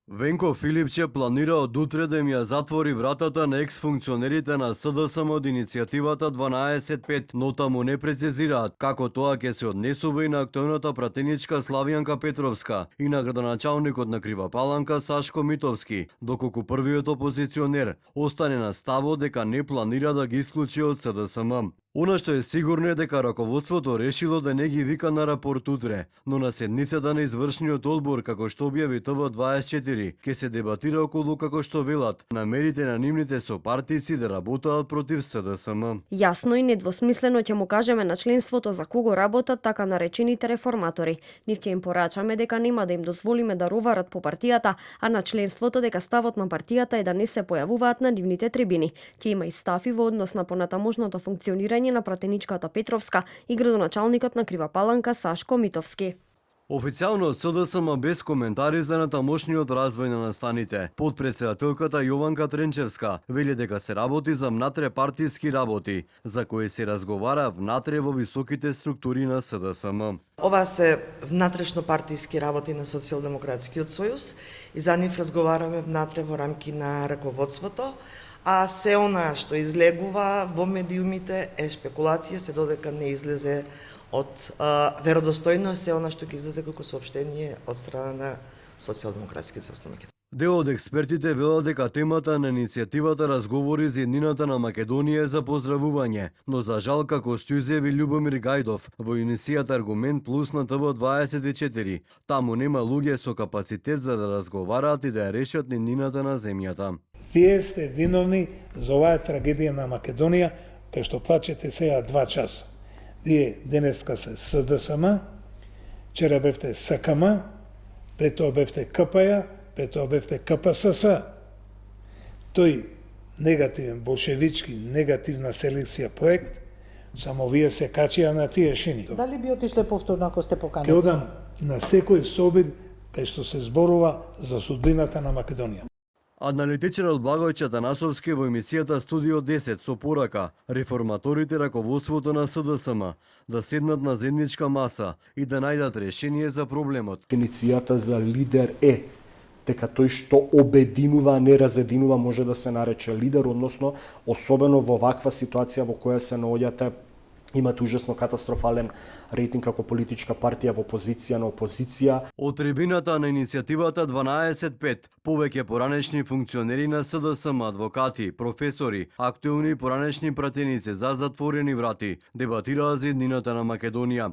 Венко Филипче планира од утре да им ја затвори вратата на екс-функционерите на СДСМ од иницијативата 12.5, но таму не прецизираат како тоа ќе се однесува и на актуелната пратеничка Славјанка Петровска и на градоначалникот на Крива Паланка Сашко Митовски, доколку првиот опозиционер остане на ставот дека не планира да ги исклучи од СДСМ. Она што е сигурно е дека раководството решило да не ги вика на рапорт утре, но на седницата на извршниот одбор, како што објави ТВ24, ќе се дебатира околу, како што велат, намерите на нивните сопартици да работаат против СДСМ. Јасно и недвосмислено ќе му кажеме на членството за кого работат така наречените реформатори. Нив ќе им порачаме дека нема да им дозволиме да роварат по партијата, а на членството дека ставот на партијата е да не се појавуваат на нивните трибини. Ќе има и став и во однос на понатамошното функционирање на пратеничката Петровска и градоначалникот на Крива Паланка Сашко Митовски. Официјално од СДСМ без коментари за натамошниот развој на настаните. Подпредседателката Јованка Тренчевска вели дека се работи за внатре-партиски работи, за кои се разговара внатре во високите структури на СДСМ. Ова се внатрешно партиски работи на Социјалдемократскиот сојуз и за нив разговараме внатре во рамки на раководството, а се она што излегува во медиумите е шпекулација, се додека не излезе од веродостојно се она што ќе излезе како соопштение од страна на Социјалдемократскиот сојуз на Македонија. Дел од експертите велат дека темата на иницијативата разговори за еднината на Македонија е за поздравување, но за жал, како што изјави Љубомир Гајдов во емисијата Аргумент Плюс на ТВ24, таму нема луѓе со капацитет за да разговараат и да ја решат еднината на земјата. Вие сте виновни за оваа трагедија на Македонија, кај што плачете сега 2 часа. Вие денеска се СДСМ, вчера бевте СКМ, пред тоа бевте КПЈ, пред тоа бевте КПСС. Тој негативен, болшевички, негативна селекција проект, само вие се качија на тие шини. Дали би отишле повторно ако сте поканени? Ќе одам на секој собир кај што се зборува за судбината на Македонија. Аналитичарот Благој Чатанасовски во емисијата Студио 10 со порака реформаторите раководството на СДСМ да седнат на заедничка маса и да најдат решение за проблемот. Дефиницијата за лидер е дека тој што обединува, а не разединува, може да се нарече лидер, односно особено во ваква ситуација во која се наоѓате, имате ужасно катастрофален рейтинг како политичка партија во позиција на опозиција. Од трибината на иницијативата 12.5, повеќе поранешни функционери на СДСМ, адвокати, професори, актуелни поранешни пратеници за затворени врати, дебатираа за еднината на Македонија.